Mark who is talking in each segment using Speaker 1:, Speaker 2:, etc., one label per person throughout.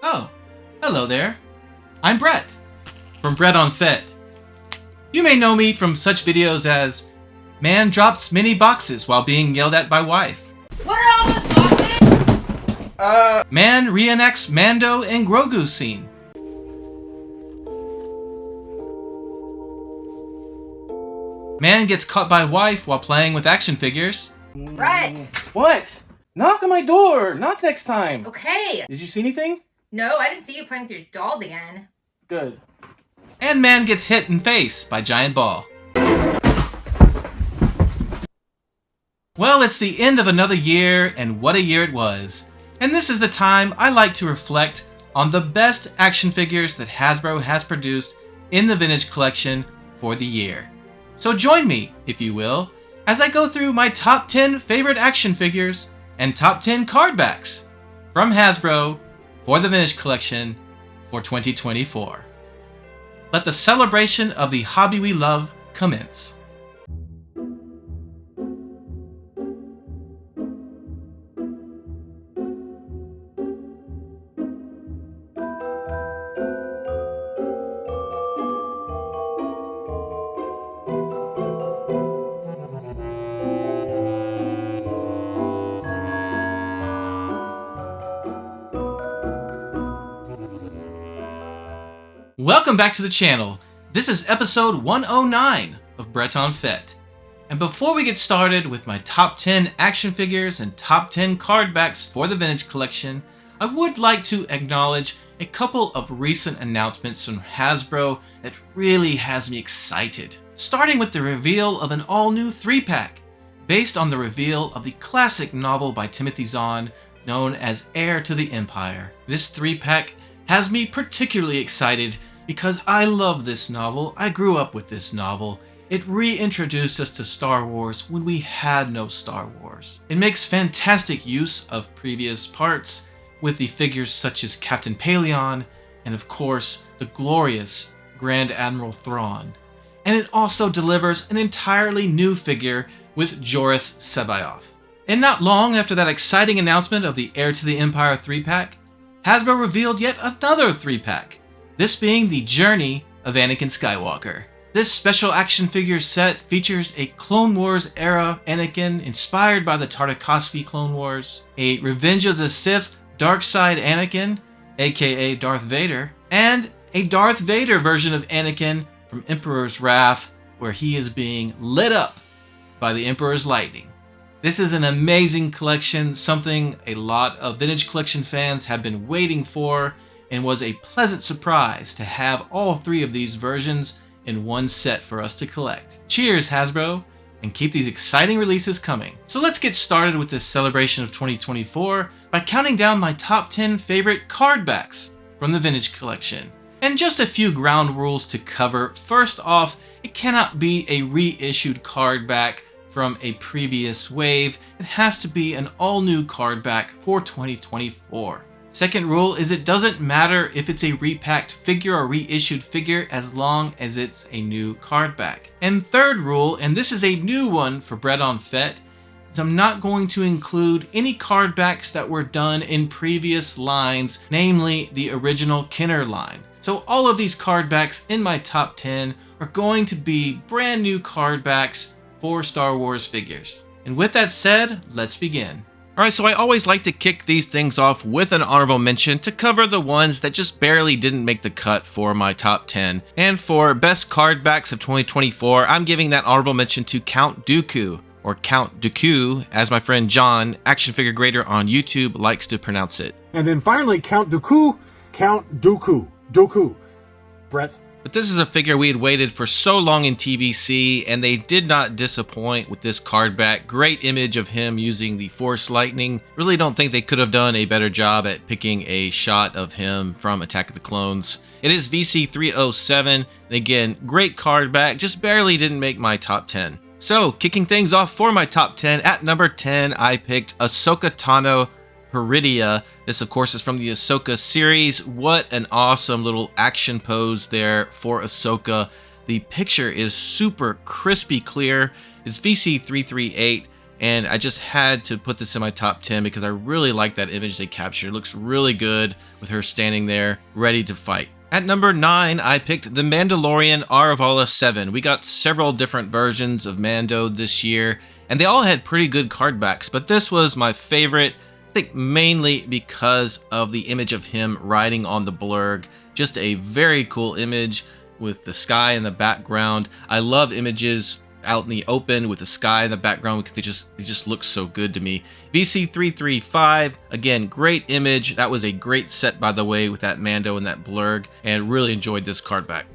Speaker 1: Oh, hello there. I'm Brett, from Brett on Fett. You may know me from such videos as Man drops mini boxes while being yelled at by wife.
Speaker 2: What are all those boxes?
Speaker 1: Man reenacts Mando and Grogu scene. Man gets caught by wife while playing with action figures.
Speaker 2: Brett.
Speaker 3: What? Knock on my door! Knock next time!
Speaker 2: Okay.
Speaker 3: Did you see anything?
Speaker 2: No, I didn't see you playing with your dolls again.
Speaker 3: Good.
Speaker 1: And man gets hit in face by giant ball. Well, it's the end of another year, and what a year it was. And this is the time I like to reflect on the best action figures that Hasbro has produced in the Vintage Collection for the year. So join me, if you will, as I go through my top 10 favorite action figures and top 10 cardbacks from Hasbro for the Vintage Collection for 2024. Let the celebration of the hobby we love commence. Welcome back to the channel. This is episode 109 of Brett on Fett. And before we get started with my top 10 action figures and top 10 cardbacks for the Vintage Collection, I would like to acknowledge a couple of recent announcements from Hasbro that really has me excited. Starting with the reveal of an all-new 3-pack, based on the reveal of the classic novel by Timothy Zahn known as Heir to the Empire. This 3-pack has me particularly excited because I love this novel. I grew up with this novel. It reintroduced us to Star Wars when we had no Star Wars. It makes fantastic use of previous parts with the figures such as Captain Paleon and of course the glorious Grand Admiral Thrawn. And it also delivers an entirely new figure with Joruus C'baoth. And not long after that exciting announcement of the Heir to the Empire 3-pack, Hasbro revealed yet another 3-pack, this being the Journey of Anakin Skywalker. This special action figure set features a Clone Wars era Anakin inspired by the Tartakovsky Clone Wars, a Revenge of the Sith Dark Side Anakin, aka Darth Vader, and a Darth Vader version of Anakin from Emperor's Wrath, where he is being lit up by the Emperor's lightning. This is an amazing collection, something a lot of Vintage Collection fans have been waiting for, and was a pleasant surprise to have all three of these versions in one set for us to collect. Cheers, Hasbro, and keep these exciting releases coming. So let's get started with this celebration of 2024 by counting down my top 10 favorite cardbacks from the Vintage Collection. And just a few ground rules to cover. First off, it cannot be a reissued cardback from a previous wave. It has to be an all-new cardback for 2024. Second rule is it doesn't matter if it's a repacked figure or reissued figure as long as it's a new cardback. And third rule, and this is a new one for Brett on Fett, is I'm not going to include any cardbacks that were done in previous lines, namely the original Kenner line. So all of these cardbacks in my top 10 are going to be brand new cardbacks for Star Wars figures. And with that said, let's begin. Alright, so I always like to kick these things off with an honorable mention to cover the ones that just barely didn't make the cut for my top 10. And for best cardbacks of 2024, I'm giving that honorable mention to Count Dooku, or Count Dooku, as my friend John, Action Figure Grader on YouTube, likes to pronounce it.
Speaker 4: And then finally, Count Dooku, Dooku. Brett?
Speaker 1: But this is a figure we had waited for so long in TVC, and they did not disappoint with this cardback. Great image of him using the Force Lightning. Really don't think they could have done a better job at picking a shot of him from Attack of the Clones. It is VC307, and again, great cardback, just barely didn't make my top 10. So, kicking things off for my top 10, at number 10, I picked Ahsoka Tano Peridia. This, of course, is from the Ahsoka series. What an awesome little action pose there for Ahsoka. The picture is super crispy clear. It's VC338, and I just had to put this in my top 10 because I really like that image they captured. It looks really good with her standing there ready to fight. At number 9, I picked The Mandalorian Aravala 7. We got several different versions of Mando this year, and they all had pretty good card backs, but this was my favorite, I think mainly because of the image of him riding on the blurg. Just a very cool image with the sky in the background. I love images out in the open with the sky in the background because they just look so good to me. VC335, again, great image. That was a great set, by the way, with that Mando and that blurg, and really enjoyed this card back.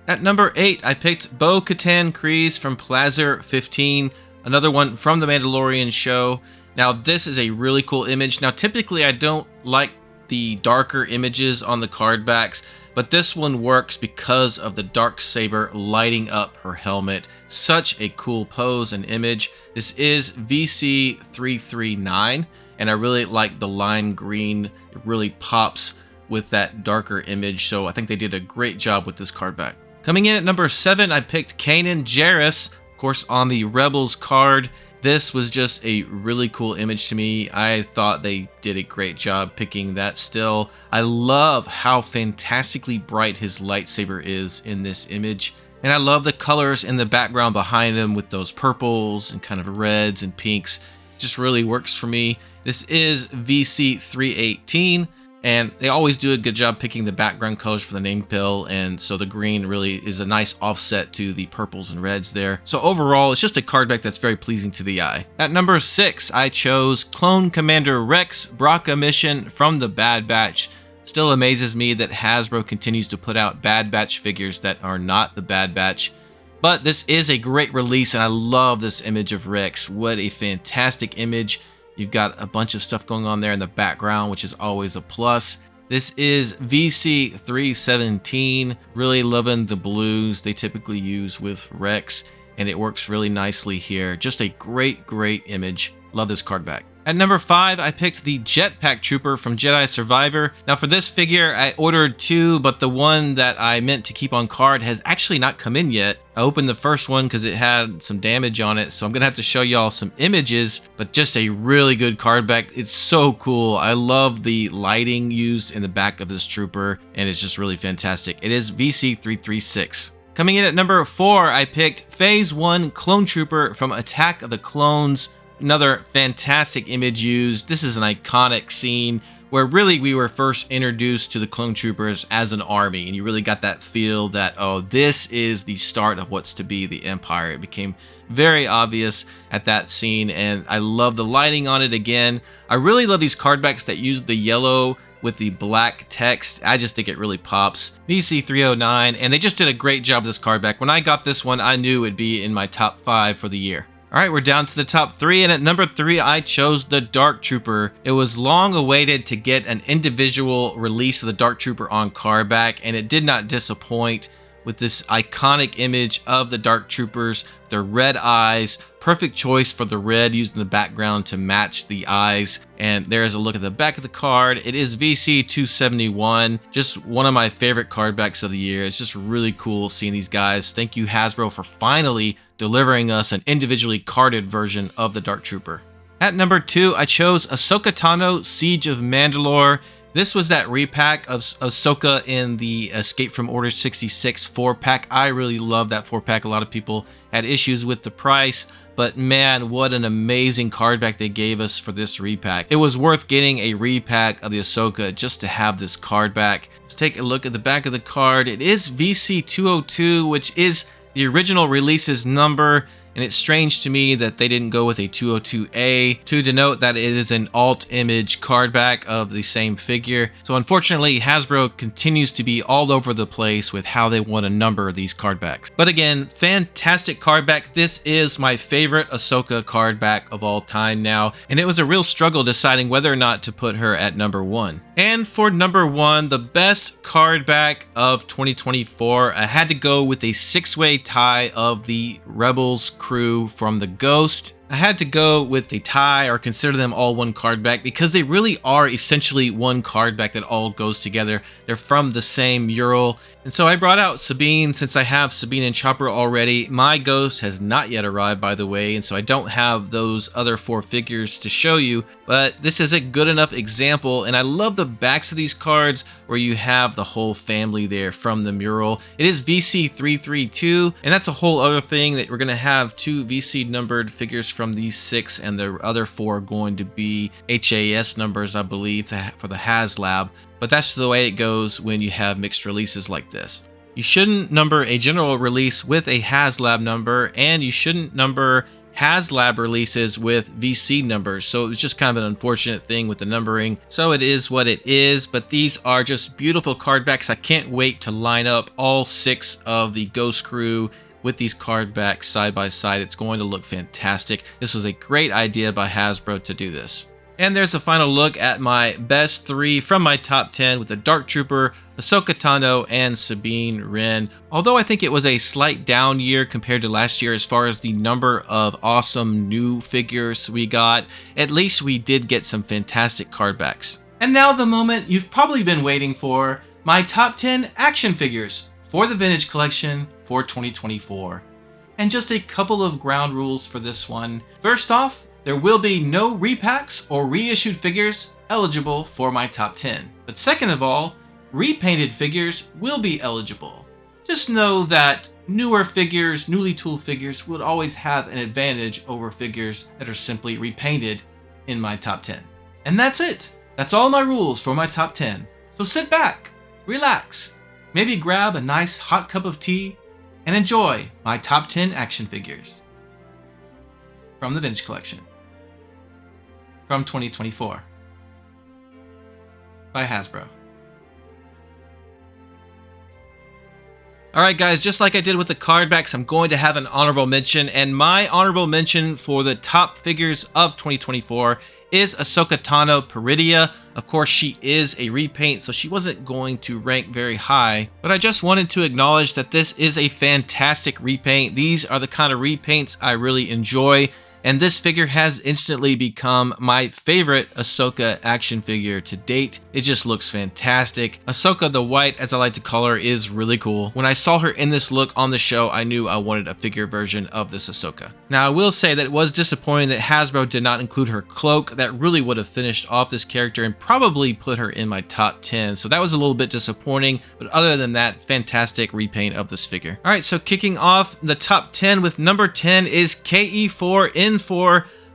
Speaker 1: At number 8, I picked Bo-Katan Kryze from Plazer 15, another one from the Mandalorian show. Now, this is a really cool image. Now, typically, I don't like the darker images on the card backs, but this one works because of the darksaber lighting up her helmet. Such a cool pose and image. This is VC339, and I really like the lime green. It really pops with that darker image, so I think they did a great job with this card back. Coming in at number 7, I picked Kanan Jarus, of course, on the Rebels card. This was just a really cool image to me. I thought they did a great job picking that still. I love how fantastically bright his lightsaber is in this image. And I love the colors in the background behind him with those purples and kind of reds and pinks. It just really works for me. This is VC318. And they always do a good job picking the background colors for the name pill, and so the green really is a nice offset to the purples and reds there. So overall, it's just a card back that's very pleasing to the eye. At number 6, I chose Clone Commander Rex Braca Mission from the Bad Batch. Still amazes me that Hasbro continues to put out Bad Batch figures that are not the Bad Batch. But this is a great release, and I love this image of Rex. What a fantastic image. You've got a bunch of stuff going on there in the background, which is always a plus. This is VC317. Really loving the blues they typically use with Rex, and it works really nicely here. Just a great, great image. Love this card back. At number 5, I picked the Jetpack Trooper from Jedi Survivor. Now for this figure, I ordered 2, but the one that I meant to keep on card has actually not come in yet. I opened the first one because it had some damage on it, so I'm gonna have to show y'all some images, but just a really good card back. It's so cool. I love the lighting used in the back of this trooper, and it's just really fantastic. It is VC336. Coming in at number 4, I picked Phase 1 Clone Trooper from Attack of the Clones. Another fantastic image used. This is an iconic scene where really we were first introduced to the clone troopers as an army, and you really got that feel that, oh, this is the start of what's to be the Empire. It became very obvious at that scene, and I love the lighting on it again. I really love these card backs that use the yellow with the black text. I just think it really pops. VC309, and they just did a great job with this card back. When I got this one, I knew it'd be in my top 5 for the year. All right, we're down to the top 3, and at number 3, I chose the Dark Trooper. It was long awaited to get an individual release of the Dark Trooper on card back, and it did not disappoint with this iconic image of the Dark Troopers, their red eyes. Perfect choice for the red used in the background to match the eyes. And there's a look at the back of the card. It is VC271, just one of my favorite card backs of the year. It's just really cool seeing these guys. Thank you, Hasbro, for finally delivering us an individually carded version of the Dark Trooper. At number 2, I chose Ahsoka Tano Siege of Mandalore. This was that repack of Ahsoka in the Escape from Order 66 4-pack. I really love that 4-pack. A lot of people had issues with the price, but man, what an amazing card back they gave us for this repack. It was worth getting a repack of the Ahsoka just to have this card back. Let's take a look at the back of the card. It is VC202, which is the original release's number, and it's strange to me that they didn't go with a 202A to denote that it is an alt image card back of the same figure. So unfortunately, Hasbro continues to be all over the place with how they want to number these card backs. But again, fantastic card back. This is my favorite Ahsoka card back of all time now, and it was a real struggle deciding whether or not to put her at number 1. And for number 1, the best card back of 2024, I had to go with a 6-way tie of the Rebels crew from the Ghost. I had to go with the tie or consider them all one card back because they really are essentially one card back that all goes together. They're from the same mural. And so I brought out Sabine since I have Sabine and Chopper already. My ghost has not yet arrived, by the way, and so I don't have those other 4 figures to show you, but this is a good enough example, and I love the backs of these cards where you have the whole family there from the mural. It is VC332, and that's a whole other thing that we're going to have 2 VC numbered figures from these 6, and the other 4 are going to be HAS numbers, I believe, for the HasLab. But that's the way it goes when you have mixed releases like this. You shouldn't number a general release with a HasLab number, and you shouldn't number HasLab releases with VC numbers. So it was just kind of an unfortunate thing with the numbering. So it is what it is, but these are just beautiful card backs. I can't wait to line up all 6 of the Ghost Crew with these card backs side by side. It's going to look fantastic. This was a great idea by Hasbro to do this. And there's a final look at my best 3 from my top 10 with the Dark Trooper, Ahsoka Tano, and Sabine Ren. Although I think it was a slight down year compared to last year as far as the number of awesome new figures we got, at least we did get some fantastic card backs. And now the moment you've probably been waiting for, my top 10 action figures for the Vintage Collection for 2024. And just a couple of ground rules for this one. First off, there will be no repacks or reissued figures eligible for my top 10. But second of all, repainted figures will be eligible. Just know that newer figures, newly tooled figures, would always have an advantage over figures that are simply repainted in my top 10. And that's it. That's all my rules for my top 10. So sit back, relax, maybe grab a nice hot cup of tea, and enjoy my top 10 action figures from the Vintage Collection from 2024 by Hasbro. Alright guys, just like I did with the card backs, I'm going to have an honorable mention, and my honorable mention for the top figures of 2024 is Ahsoka Tano Peridia. Of course, she is a repaint, so she wasn't going to rank very high, but I just wanted to acknowledge that this is a fantastic repaint. These are the kind of repaints I really enjoy. And this figure has instantly become my favorite Ahsoka action figure to date. It just looks fantastic. Ahsoka the White, as I like to call her, is really cool. When I saw her in this look on the show, I knew I wanted a figure version of this Ahsoka. Now, I will say that it was disappointing that Hasbro did not include her cloak. That really would have finished off this character and probably put her in my top 10. So that was a little bit disappointing, but other than that, fantastic repaint of this figure. All right, so kicking off the top 10 with number 10 is KE4N4.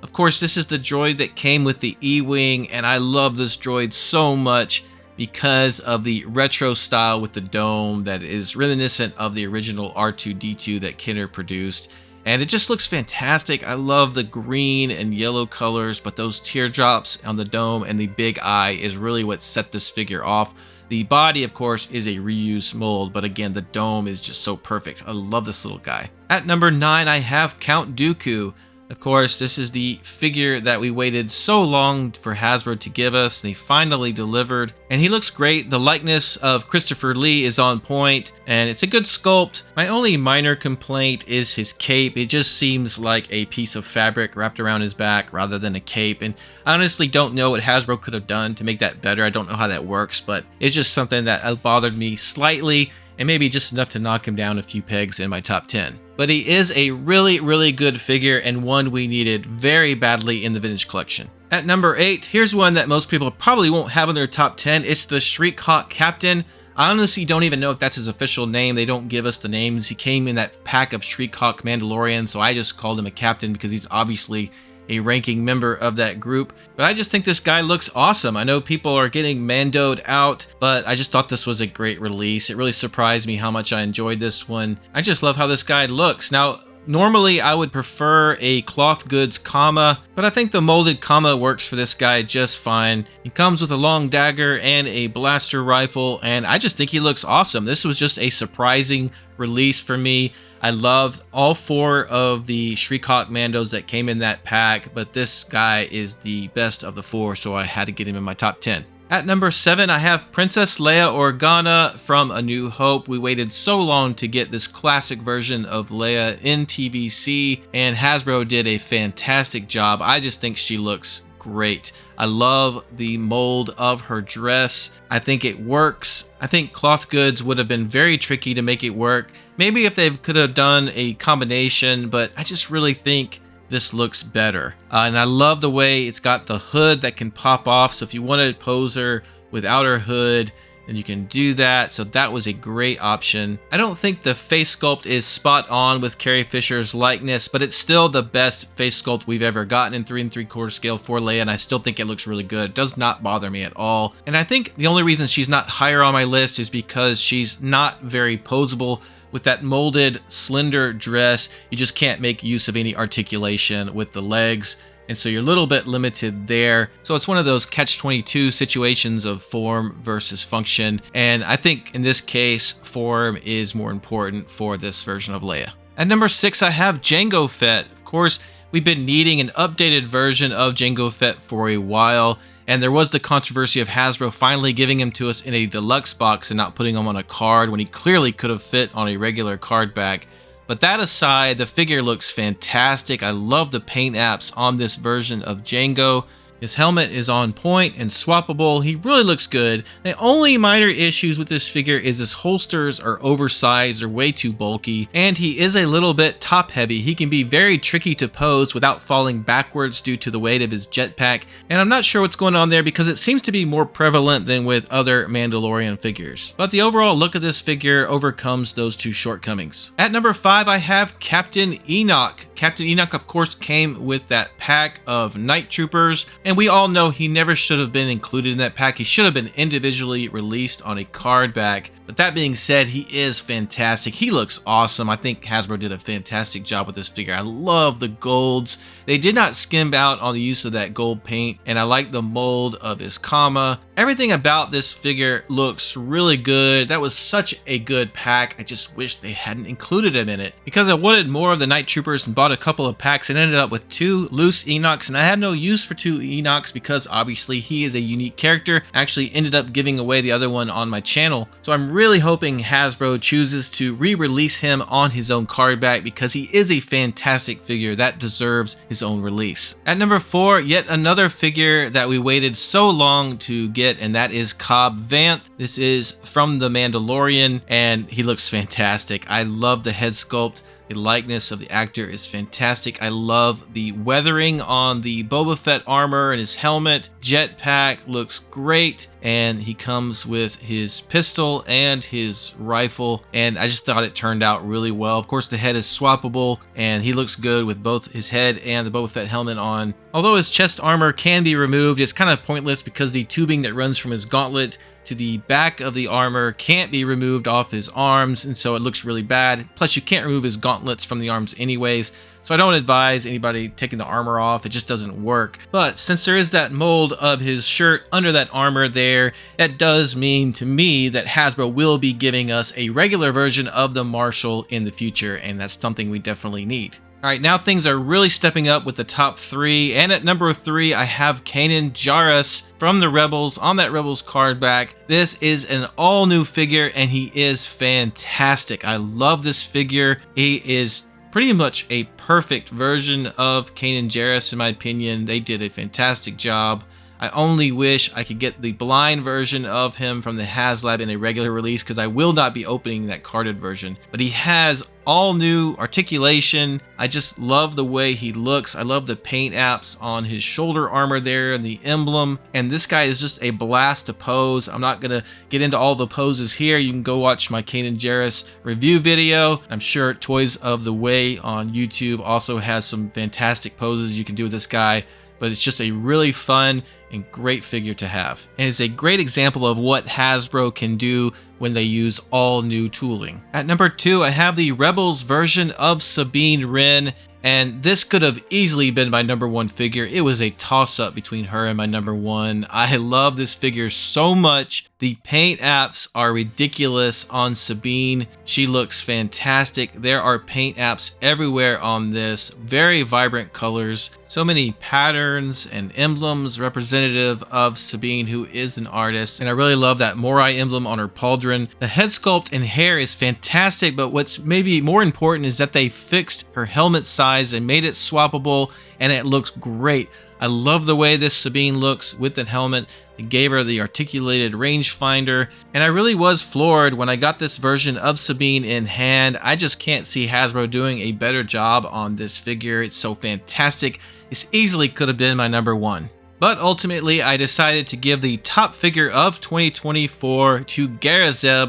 Speaker 1: Of course, this is the droid that came with the E-Wing, and I love this droid so much because of the retro style with the dome that is reminiscent of the original R2-D2 that Kenner produced. And it just looks fantastic. I love the green and yellow colors, but those teardrops on the dome and the big eye is really what set this figure off. The body, of course, is a reused mold, but again, the dome is just so perfect. I love this little guy. At number 9, I have Count Dooku. Of course, this is the figure that we waited so long for Hasbro to give us. They finally delivered, and he looks great. The likeness of Christopher Lee is on point, and it's a good sculpt. My only minor complaint is his cape. It just seems like a piece of fabric wrapped around his back rather than a cape, and I honestly don't know what Hasbro could have done to make that better. I don't know how that works, but it's just something that bothered me slightly, and maybe just enough to knock him down a few pegs in my top 10. But he is a really, really good figure and one we needed very badly in the Vintage Collection. At number 8, here's one that most people probably won't have in their top 10. It's the Streethawk Captain. I honestly don't even know if that's his official name. They don't give us the names. He came in that pack of Streethawk Mandalorians, so I just called him a captain because he's obviously a ranking member of that group. But I just think this guy looks awesome. I know people are getting Mando'd out, but I just thought this was a great release. It really surprised me how much I enjoyed this one. I just love how this guy looks. Now, normally I would prefer a cloth goods comma, but I think the molded comma works for this guy just fine. He comes with a long dagger and a blaster rifle, and I just think he looks awesome. This was just a surprising release for me. I loved all 4 of the Streethawk Mandos that came in that pack, but this guy is the best of the 4, so I had to get him in my top 10. At number 7, I have Princess Leia Organa from A New Hope. We waited so long to get this classic version of Leia in TVC, and Hasbro did a fantastic job. I just think she looks great. I love the mold of her dress. I think it works. I think cloth goods would have been very tricky to make it work. Maybe if they could have done a combination, but I just really think this looks better. And I love the way it's got the hood that can pop off. So if you want to pose her without her hood, then you can do that. So that was a great option. I don't think the face sculpt is spot on with Carrie Fisher's likeness, but it's still the best face sculpt we've ever gotten in 3 3/4 scale for Leia, and I still think it looks really good. It does not bother me at all. And I think the only reason she's not higher on my list is because she's not very posable. With that molded, slender dress, you just can't make use of any articulation with the legs, and so you're a little bit limited there. So it's one of those catch-22 situations of form versus function, and I think in this case, form is more important for this version of Leia. At number 6, I have Jango Fett. Of course, we've been needing an updated version of Jango Fett for a while, and there was the controversy of Hasbro finally giving him to us in a deluxe box and not putting him on a card when he clearly could have fit on a regular card back. But that aside, the figure looks fantastic. I love the paint apps on this version of Jango. His helmet is on point and swappable. He really looks good. The only minor issues with this figure is his holsters are oversized or way too bulky, and he is a little bit top heavy. He can be very tricky to pose without falling backwards due to the weight of his jetpack, and I'm not sure what's going on there because it seems to be more prevalent than with other Mandalorian figures. But the overall look of this figure overcomes those two shortcomings. At number 5, I have Captain Enoch. Captain Enoch, of course, came with that pack of Night Troopers, and we all know he never should have been included in that pack. He should have been individually released on a card back. But that being said, he is fantastic. He looks awesome. I think Hasbro did a fantastic job with this figure. I love the golds. They did not skimp out on the use of that gold paint, and I like the mold of his comma. Everything about this figure looks really good. That was such a good pack. I just wish they hadn't included him in it because I wanted more of the Night Troopers and bought a couple of packs and ended up with 2 loose Enochs, and I had no use for 2 Enochs because obviously he is a unique character. I actually ended up giving away the other one on my channel. So I'm really hoping Hasbro chooses to re-release him on his own card back because he is a fantastic figure that deserves his own release. At number 4, yet another figure that we waited so long to get, and that is Cobb Vanth. This is from The Mandalorian, and he looks fantastic. I love the head sculpt. The likeness of the actor is fantastic. I love the weathering on the Boba Fett armor and his helmet. Jetpack looks great, and he comes with his pistol and his rifle, and I just thought it turned out really well. Of course, the head is swappable, and he looks good with both his head and the Boba Fett helmet on. Although his chest armor can be removed, it's kind of pointless because the tubing that runs from his gauntlet to the back of the armor can't be removed off his arms, and so it looks really bad. Plus, you can't remove his gauntlets from the arms anyways, so I don't advise anybody taking the armor off. It just doesn't work. But since there is that mold of his shirt under that armor there, that does mean to me that Hasbro will be giving us a regular version of the Marshal in the future, and that's something we definitely need. Alright, now things are really stepping up with the top 3, and at number 3 I have Kanan Jarus from the Rebels on that Rebels card back. This is an all new figure and he is fantastic. I love this figure. He is pretty much a perfect version of Kanan Jarus in my opinion. They did a fantastic job. I only wish I could get the blind version of him from the HasLab in a regular release because I will not be opening that carded version. But he has all new articulation. I just love the way he looks. I love the paint apps on his shoulder armor there and the emblem. And this guy is just a blast to pose. I'm not going to get into all the poses here. You can go watch my Kanan Jarus review video. I'm sure Toys of the Way on YouTube also has some fantastic poses you can do with this guy. But it's just a really fun and great figure to have. And it's a great example of what Hasbro can do when they use all new tooling. At number 2, I have the Rebels version of Sabine Ren, and this could have easily been my number 1 figure. It was a toss-up between her and my number 1. I love this figure so much. The paint apps are ridiculous on Sabine. She looks fantastic. There are paint apps everywhere on this. Very vibrant colors. So many patterns and emblems representative of Sabine, who is an artist. And I really love that Morai emblem on her pauldron. The head sculpt and hair is fantastic, but what's maybe more important is that they fixed her helmet size and made it swappable, and it looks great. I love the way this Sabine looks with the helmet. It gave her the articulated rangefinder, and I really was floored when I got this version of Sabine in hand. I just can't see Hasbro doing a better job on this figure. It's so fantastic. This easily could have been my number one. But ultimately, I decided to give the top figure of 2024 to Zeb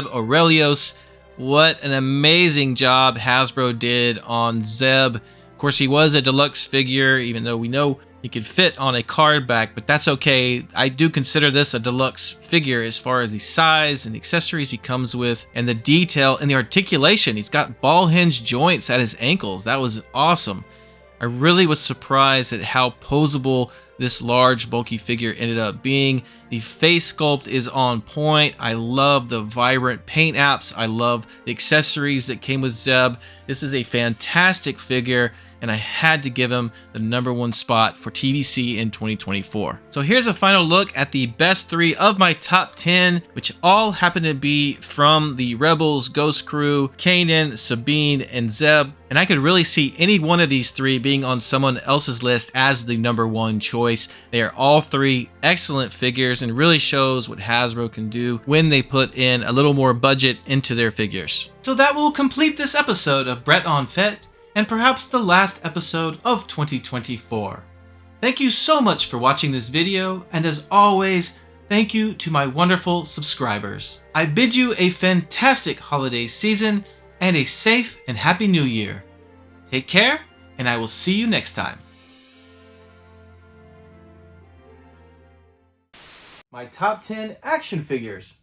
Speaker 1: Aurelios. What an amazing job Hasbro did on Zeb. Of course, he was a deluxe figure, even though we know he could fit on a card back, but that's okay. I do consider this a deluxe figure as far as the size and the accessories he comes with and the detail and the articulation. He's got ball hinge joints at his ankles. That was awesome. I really was surprised at how posable this large bulky figure ended up being. The face sculpt is on point. I love the vibrant paint apps. I love the accessories that came with Zeb. This is a fantastic figure, and I had to give him the number one spot for TBC in 2024. So here's a final look at the best 3 of my top 10, which all happen to be from the Rebels, Ghost Crew, Kanan, Sabine, and Zeb. And I could really see any one of these 3 being on someone else's list as the number one choice. They are all 3 excellent figures and really shows what Hasbro can do when they put in a little more budget into their figures. So that will complete this episode of Brett on Fett, and perhaps the last episode of 2024. Thank you so much for watching this video, and as always, thank you to my wonderful subscribers. I bid you a fantastic holiday season and a safe and happy new year. Take care, and I will see you next time. My top 10 action figures.